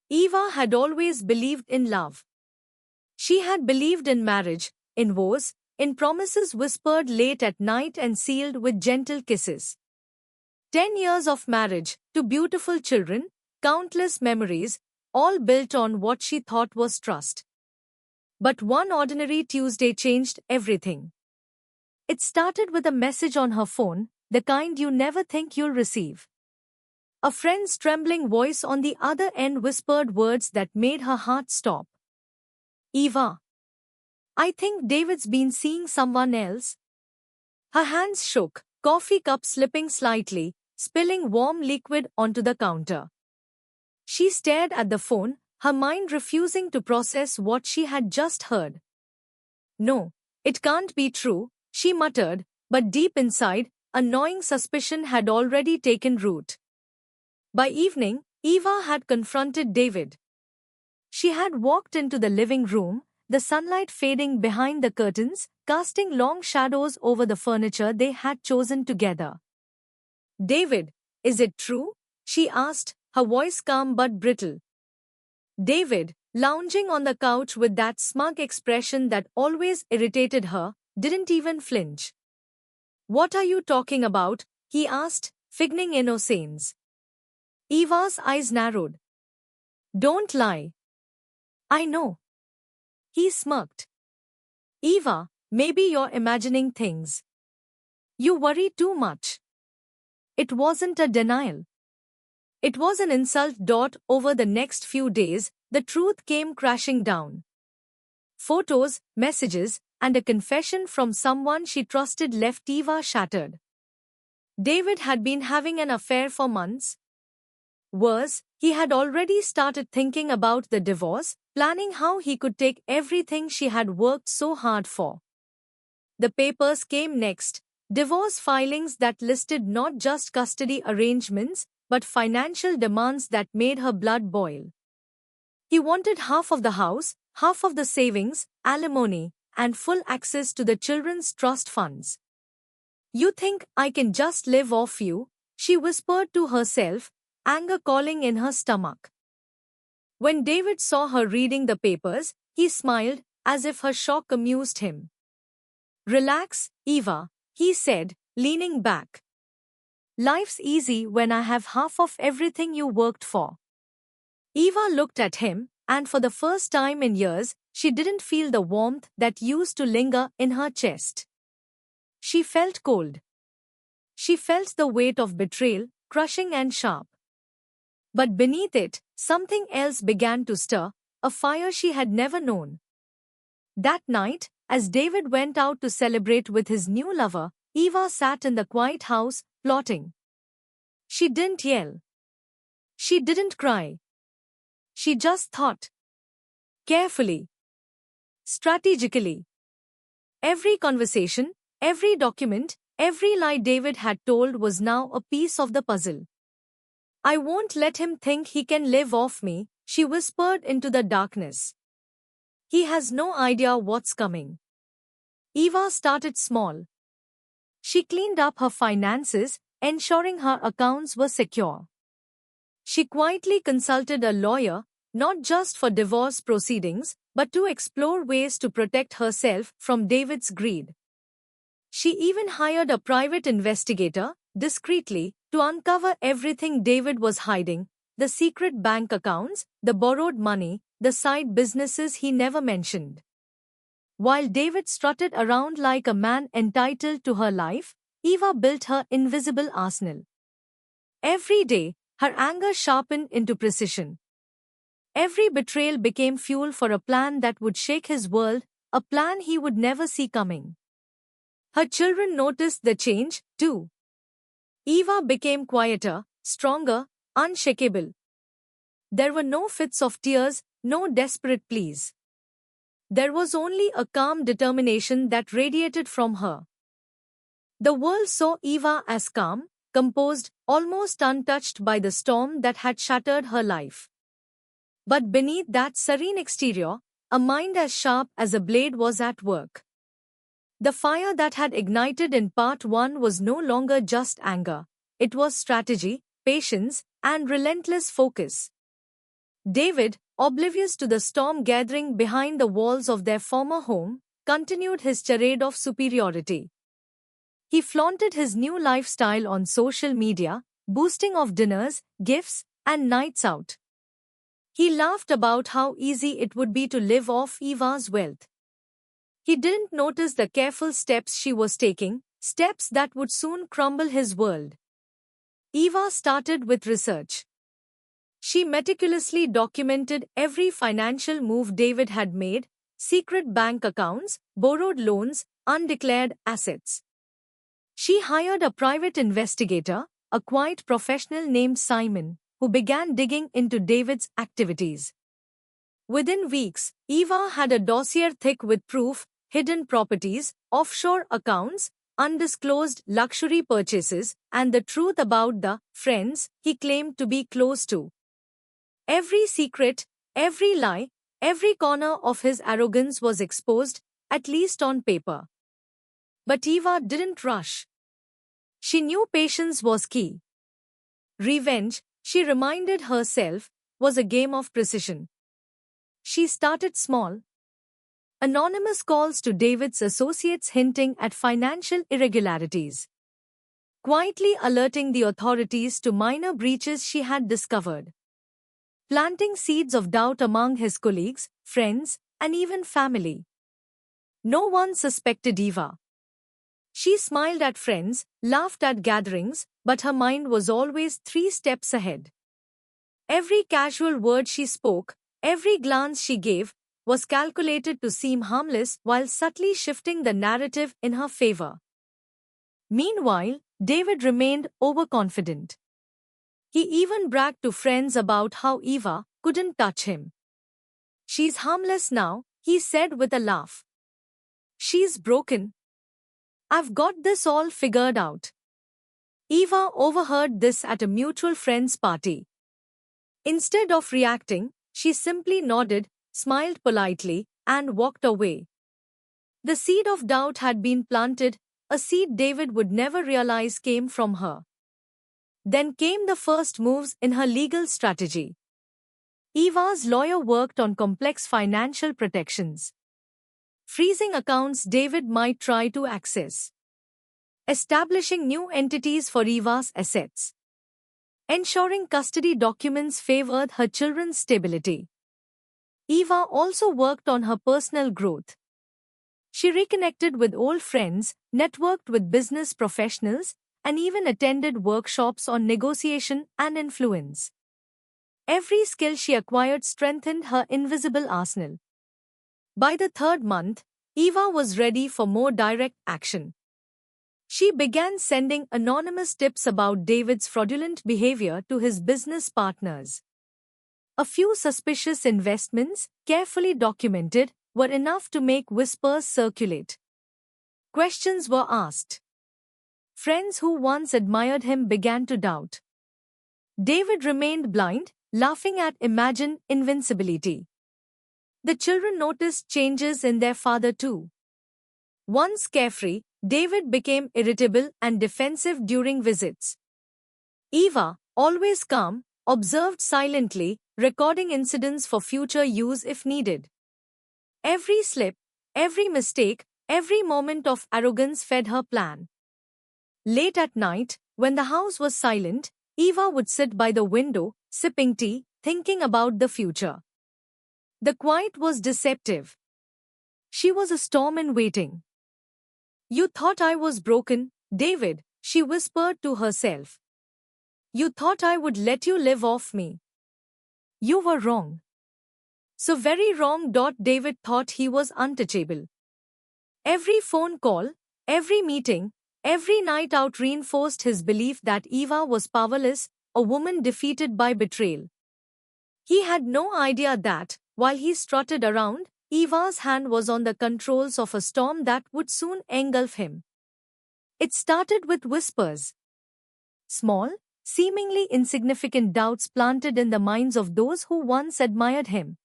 Eva had always believed in love. She had believed in marriage, in vows, in promises whispered late at night and sealed with gentle kisses. 10 years of marriage, two beautiful children, countless memories, all built on what she thought was trust. But one ordinary Tuesday changed everything. It started with a message on her phone, the kind you never think you'll receive. A friend's trembling voice on the other end whispered words that made her heart stop. Eva. I think David's been seeing someone else. Her hands shook, coffee cup slipping slightly, spilling warm liquid onto the counter. She stared at the phone, her mind refusing to process what she had just heard. No, it can't be true, she muttered, but deep inside, a gnawing suspicion had already taken root. By evening, Eva had confronted David. She had walked into the living room, the sunlight fading behind the curtains, casting long shadows over the furniture they had chosen together. David, is it true? She asked, her voice calm but brittle. David, lounging on the couch with that smug expression that always irritated her, didn't even flinch. What are you talking about? He asked, feigning innocence. Eva's eyes narrowed. Don't lie. I know. He smirked. Eva, maybe you're imagining things. You worry too much. It wasn't a denial. It was an insult. Over the next few days, the truth came crashing down. Photos, messages, and a confession from someone she trusted left Eva shattered. David had been having an affair for months. Worse, he had already started thinking about the divorce, planning how he could take everything she had worked so hard for. The papers came next, divorce filings that listed not just custody arrangements, but financial demands that made her blood boil. He wanted half of the house, half of the savings, alimony, and full access to the children's trust funds. You think I can just live off you? She whispered to herself, anger calling in her stomach. When David saw her reading the papers, he smiled, as if her shock amused him. Relax, Eva, he said, leaning back. Life's easy when I have half of everything you worked for. Eva looked at him, and for the first time in years, she didn't feel the warmth that used to linger in her chest. She felt cold. She felt the weight of betrayal, crushing and sharp. But beneath it, something else began to stir, a fire she had never known. That night, as David went out to celebrate with his new lover, Eva sat in the quiet house, plotting. She didn't yell. She didn't cry. She just thought. Carefully. Strategically. Every conversation, every document, every lie David had told was now a piece of the puzzle. I won't let him think he can live off me, she whispered into the darkness. He has no idea what's coming. Eva started small. She cleaned up her finances, ensuring her accounts were secure. She quietly consulted a lawyer, not just for divorce proceedings, but to explore ways to protect herself from David's greed. She even hired a private investigator, discreetly, to uncover everything David was hiding, the secret bank accounts, the borrowed money, the side businesses he never mentioned. While David strutted around like a man entitled to her life, Eva built her invisible arsenal. Every day, her anger sharpened into precision. Every betrayal became fuel for a plan that would shake his world, a plan he would never see coming. Her children noticed the change, too. Eva became quieter, stronger, unshakable. There were no fits of tears, no desperate pleas. There was only a calm determination that radiated from her. The world saw Eva as calm, composed, almost untouched by the storm that had shattered her life. But beneath that serene exterior, a mind as sharp as a blade was at work. The fire that had ignited in part one was no longer just anger. It was strategy, patience, and relentless focus. David, oblivious to the storm gathering behind the walls of their former home, continued his charade of superiority. He flaunted his new lifestyle on social media, boasting of dinners, gifts, and nights out. He laughed about how easy it would be to live off Eva's wealth. He didn't notice the careful steps she was taking, steps that would soon crumble his world. Eva started with research. She meticulously documented every financial move David had made, secret bank accounts, borrowed loans, undeclared assets. She hired a private investigator, a quiet professional named Simon, who began digging into David's activities. Within weeks, Eva had a dossier thick with proof, hidden properties, offshore accounts, undisclosed luxury purchases, and the truth about the friends he claimed to be close to. Every secret, every lie, every corner of his arrogance was exposed, at least on paper. But Eva didn't rush. She knew patience was key. Revenge, she reminded herself, was a game of precision. She started small. Anonymous calls to David's associates hinting at financial irregularities. Quietly alerting the authorities to minor breaches she had discovered. Planting seeds of doubt among his colleagues, friends, and even family. No one suspected Eva. She smiled at friends, laughed at gatherings, but her mind was always 3 steps ahead. Every casual word she spoke, every glance she gave, was calculated to seem harmless while subtly shifting the narrative in her favor. Meanwhile, David remained overconfident. He even bragged to friends about how Eva couldn't touch him. "She's harmless now," he said with a laugh. "She's broken. I've got this all figured out." Eva overheard this at a mutual friend's party. Instead of reacting, she simply nodded, smiled politely, and walked away. The seed of doubt had been planted, a seed David would never realize came from her. Then came the first moves in her legal strategy. Eva's lawyer worked on complex financial protections. Freezing accounts David might try to access. Establishing new entities for Eva's assets. Ensuring custody documents favored her children's stability. Eva also worked on her personal growth. She reconnected with old friends, networked with business professionals, and even attended workshops on negotiation and influence. Every skill she acquired strengthened her invisible arsenal. By the 3rd month, Eva was ready for more direct action. She began sending anonymous tips about David's fraudulent behavior to his business partners. A few suspicious investments, carefully documented, were enough to make whispers circulate. Questions were asked. Friends who once admired him began to doubt. David remained blind, laughing at imagined invincibility. The children noticed changes in their father too. Once carefree, David became irritable and defensive during visits. Eva, always calm, observed silently, recording incidents for future use if needed. Every slip, every mistake, every moment of arrogance fed her plan. Late at night, when the house was silent, Eva would sit by the window, sipping tea, thinking about the future. The quiet was deceptive. She was a storm in waiting. "You thought I was broken, David," she whispered to herself. "You thought I would let you live off me. You were wrong." So very wrong. David thought he was untouchable. Every phone call, every meeting, every night out reinforced his belief that Eva was powerless, a woman defeated by betrayal. He had no idea that, while he strutted around, Eva's hand was on the controls of a storm that would soon engulf him. It started with whispers. Small, seemingly insignificant doubts planted in the minds of those who once admired him.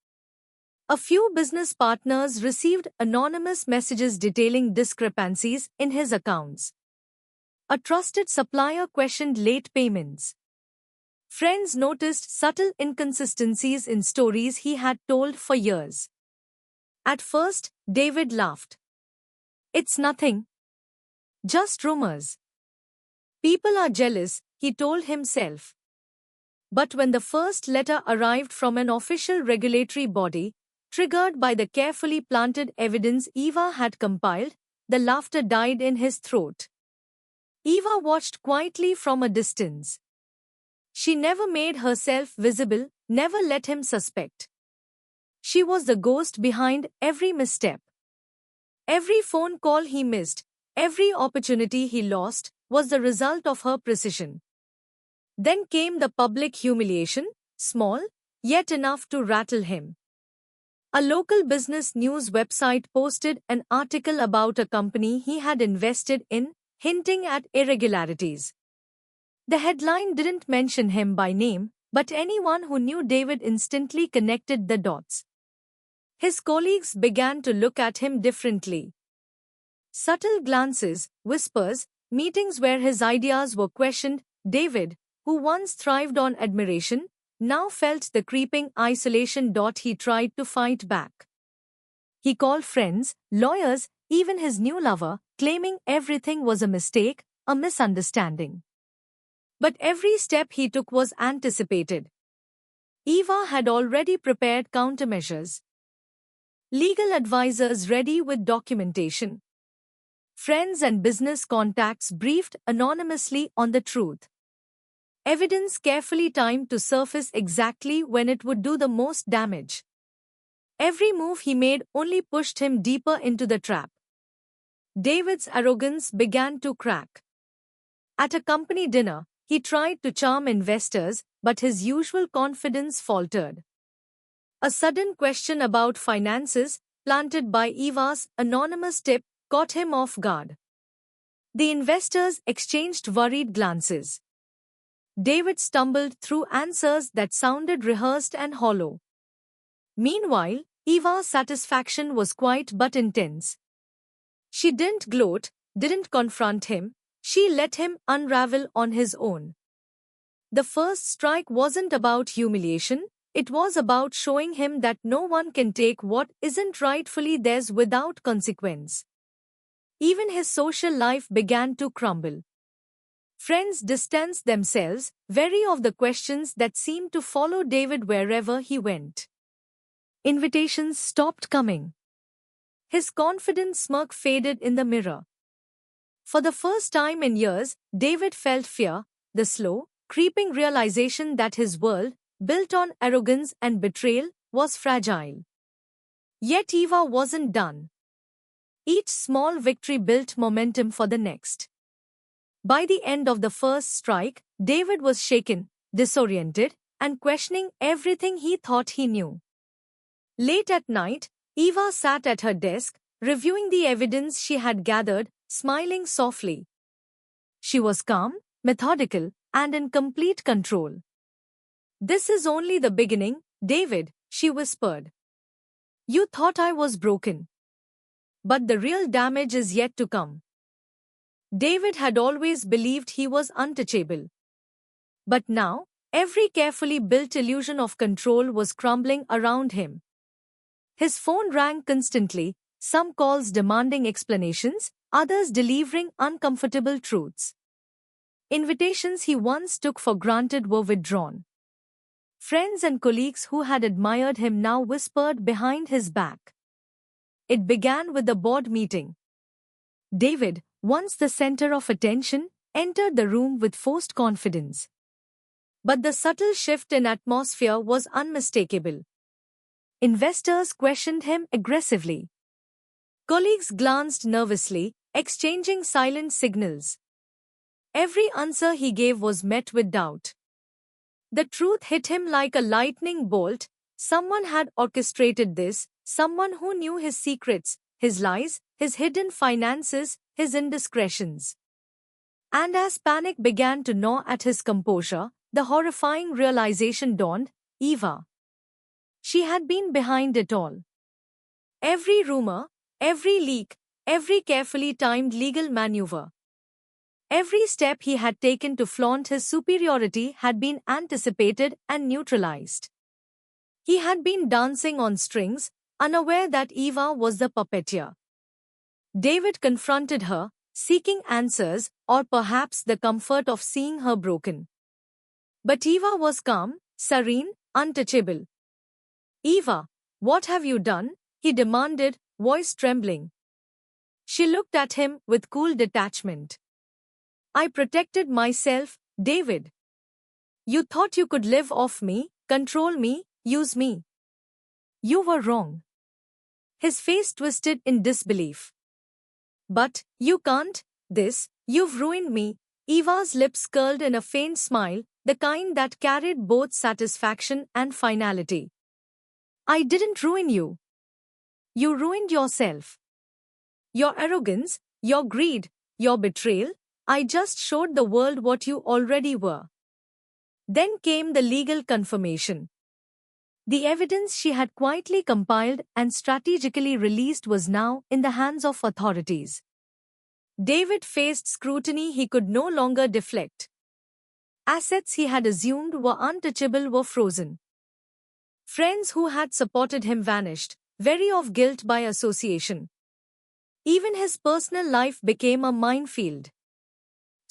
A few business partners received anonymous messages detailing discrepancies in his accounts. A trusted supplier questioned late payments. Friends noticed subtle inconsistencies in stories he had told for years. At first, David laughed. "It's nothing. Just rumors. People are jealous," he told himself. But when the first letter arrived from an official regulatory body, triggered by the carefully planted evidence Eva had compiled, the laughter died in his throat. Eva watched quietly from a distance. She never made herself visible, never let him suspect. She was the ghost behind every misstep. Every phone call he missed, every opportunity he lost, was the result of her precision. Then came the public humiliation, small, yet enough to rattle him. A local business news website posted an article about a company he had invested in, hinting at irregularities. The headline didn't mention him by name, but anyone who knew David instantly connected the dots. His colleagues began to look at him differently. Subtle glances, whispers, meetings where his ideas were questioned. David, who once thrived on admiration, now felt the creeping isolation. He tried to fight back. He called friends, lawyers, even his new lover, claiming everything was a mistake, a misunderstanding. But every step he took was anticipated. Eva had already prepared countermeasures. Legal advisors ready with documentation. Friends and business contacts briefed anonymously on the truth. Evidence carefully timed to surface exactly when it would do the most damage. Every move he made only pushed him deeper into the trap. David's arrogance began to crack. At a company dinner, he tried to charm investors, but his usual confidence faltered. A sudden question about finances, planted by Eva's anonymous tip, caught him off guard. The investors exchanged worried glances. David stumbled through answers that sounded rehearsed and hollow. Meanwhile, Eva's satisfaction was quiet but intense. She didn't gloat, didn't confront him, she let him unravel on his own. The first strike wasn't about humiliation, it was about showing him that no one can take what isn't rightfully theirs without consequence. Even his social life began to crumble. Friends distanced themselves, wary of the questions that seemed to follow David wherever he went. Invitations stopped coming. His confident smirk faded in the mirror. For the first time in years, David felt fear, the slow, creeping realization that his world, built on arrogance and betrayal, was fragile. Yet Eva wasn't done. Each small victory built momentum for the next. By the end of the first strike, David was shaken, disoriented, and questioning everything he thought he knew. Late at night, Eva sat at her desk, reviewing the evidence she had gathered, smiling softly. She was calm, methodical, and in complete control. "This is only the beginning, David," she whispered. "You thought I was broken. But the real damage is yet to come." David had always believed he was untouchable. But now, every carefully built illusion of control was crumbling around him. His phone rang constantly, some calls demanding explanations, others delivering uncomfortable truths. Invitations he once took for granted were withdrawn. Friends and colleagues who had admired him now whispered behind his back. It began with the board meeting. David, once the center of attention, entered the room with forced confidence. But the subtle shift in atmosphere was unmistakable. Investors questioned him aggressively. Colleagues glanced nervously, exchanging silent signals. Every answer he gave was met with doubt. The truth hit him like a lightning bolt. Someone had orchestrated this, someone who knew his secrets, his lies, his hidden finances, his indiscretions. And as panic began to gnaw at his composure, the horrifying realization dawned: Eva. She had been behind it all. Every rumor, every leak, every carefully timed legal maneuver. Every step he had taken to flaunt his superiority had been anticipated and neutralized. He had been dancing on strings, unaware that Eva was the puppeteer. David confronted her, seeking answers or perhaps the comfort of seeing her broken. But Eva was calm, serene, untouchable. "Eva, what have you done?" he demanded, voice trembling. She looked at him with cool detachment. "I protected myself, David. You thought you could live off me, control me, use me. You were wrong." His face twisted in disbelief. "But you can't, you've ruined me." Eva's lips curled in a faint smile, the kind that carried both satisfaction and finality. "I didn't ruin you. You ruined yourself. Your arrogance, your greed, your betrayal. I just showed the world what you already were." Then came the legal confirmation. The evidence she had quietly compiled and strategically released was now in the hands of authorities. David faced scrutiny he could no longer deflect. Assets he had assumed were untouchable were frozen. Friends who had supported him vanished, wary of guilt by association. Even his personal life became a minefield.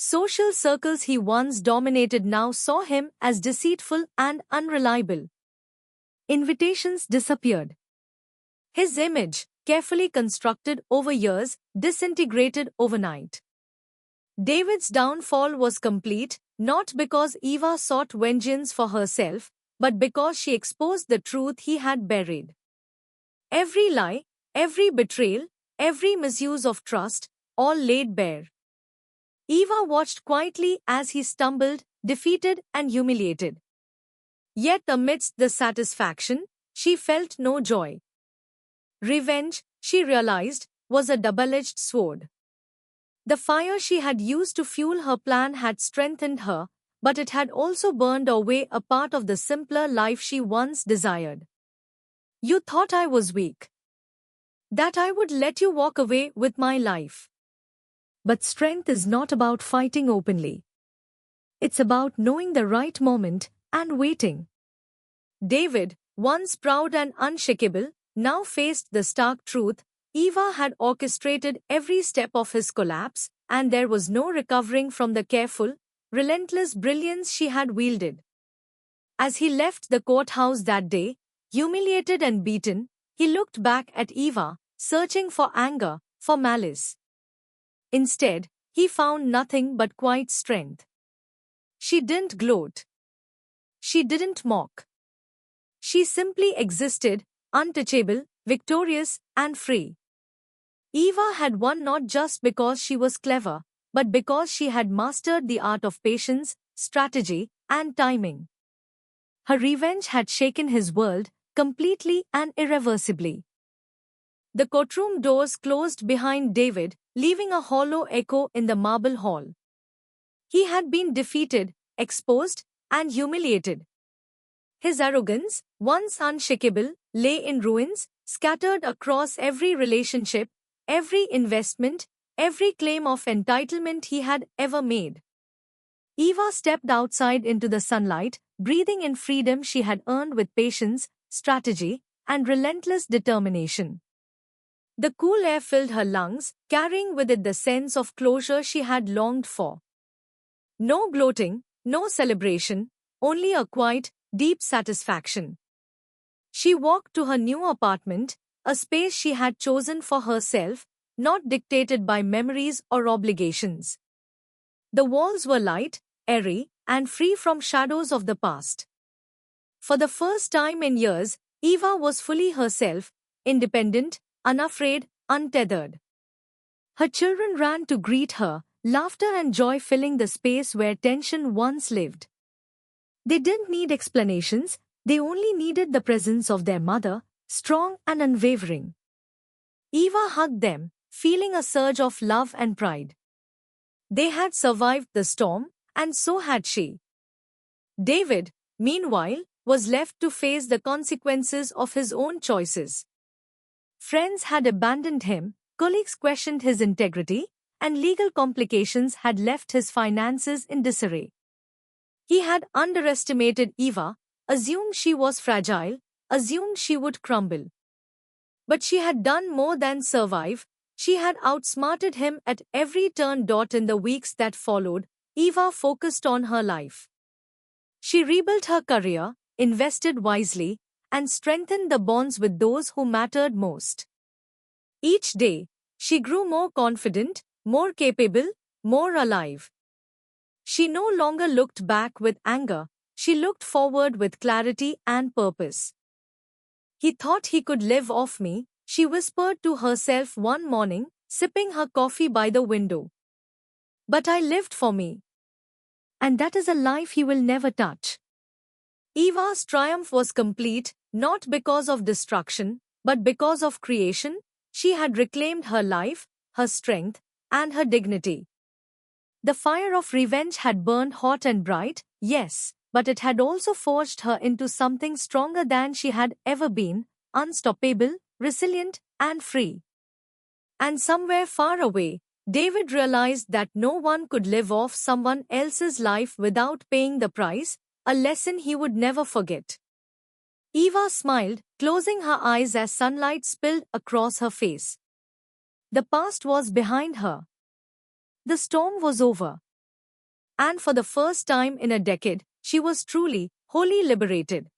Social circles he once dominated now saw him as deceitful and unreliable. Invitations disappeared. His image, carefully constructed over years, disintegrated overnight. David's downfall was complete, not because Eva sought vengeance for herself, but because she exposed the truth he had buried. Every lie, every betrayal, every misuse of trust, all laid bare. Eva watched quietly as he stumbled, defeated and humiliated. Yet amidst the satisfaction, she felt no joy. Revenge, she realized, was a double-edged sword. The fire she had used to fuel her plan had strengthened her, but it had also burned away a part of the simpler life she once desired. "You thought I was weak. That I would let you walk away with my life. But strength is not about fighting openly. It's about knowing the right moment and waiting." David, once proud and unshakable, now faced the stark truth. Eva had orchestrated every step of his collapse, and there was no recovering from the careful, relentless brilliance she had wielded. As he left the courthouse that day, humiliated and beaten, he looked back at Eva, searching for anger, for malice. Instead, he found nothing but quiet strength. She didn't gloat. She didn't mock. She simply existed, untouchable, victorious, and free. Eva had won not just because she was clever, but because she had mastered the art of patience, strategy, and timing. Her revenge had shaken his world, completely and irreversibly. The courtroom doors closed behind David, leaving a hollow echo in the marble hall. He had been defeated, exposed, and humiliated. His arrogance, once unshakable, lay in ruins, scattered across every relationship, every investment, every claim of entitlement he had ever made. Eva stepped outside into the sunlight, breathing in freedom she had earned with patience, strategy, and relentless determination. The cool air filled her lungs, carrying with it the sense of closure she had longed for. No gloating, no celebration, only a quiet, deep satisfaction. She walked to her new apartment, a space she had chosen for herself, not dictated by memories or obligations. The walls were light, airy, and free from shadows of the past. For the first time in years, Eva was fully herself, independent, unafraid, untethered. Her children ran to greet her, laughter and joy filling the space where tension once lived. They didn't need explanations, they only needed the presence of their mother, strong and unwavering. Eva hugged them, feeling a surge of love and pride. They had survived the storm, and so had she. David, meanwhile, was left to face the consequences of his own choices. Friends had abandoned him, colleagues questioned his integrity, and legal complications had left his finances in disarray. He had underestimated Eva, assumed she was fragile, assumed she would crumble. But she had done more than survive, she had outsmarted him at every turn. In the weeks that followed, Eva focused on her life. She rebuilt her career, invested wisely, and strengthened the bonds with those who mattered most. Each day, she grew more confident, more capable, more alive. She no longer looked back with anger, she looked forward with clarity and purpose. He thought he could live off me, she whispered to herself one morning, sipping her coffee by the window. But I lived for me. And that is a life he will never touch. Eva's triumph was complete, not because of destruction, but because of creation. She had reclaimed her life, her strength, and her dignity. The fire of revenge had burned hot and bright, yes, but it had also forged her into something stronger than she had ever been, unstoppable, resilient, and free. And somewhere far away, David realized that no one could live off someone else's life without paying the price, a lesson he would never forget. Eva smiled, closing her eyes as sunlight spilled across her face. The past was behind her. The storm was over. And for the first time in a decade, she was truly, wholly liberated.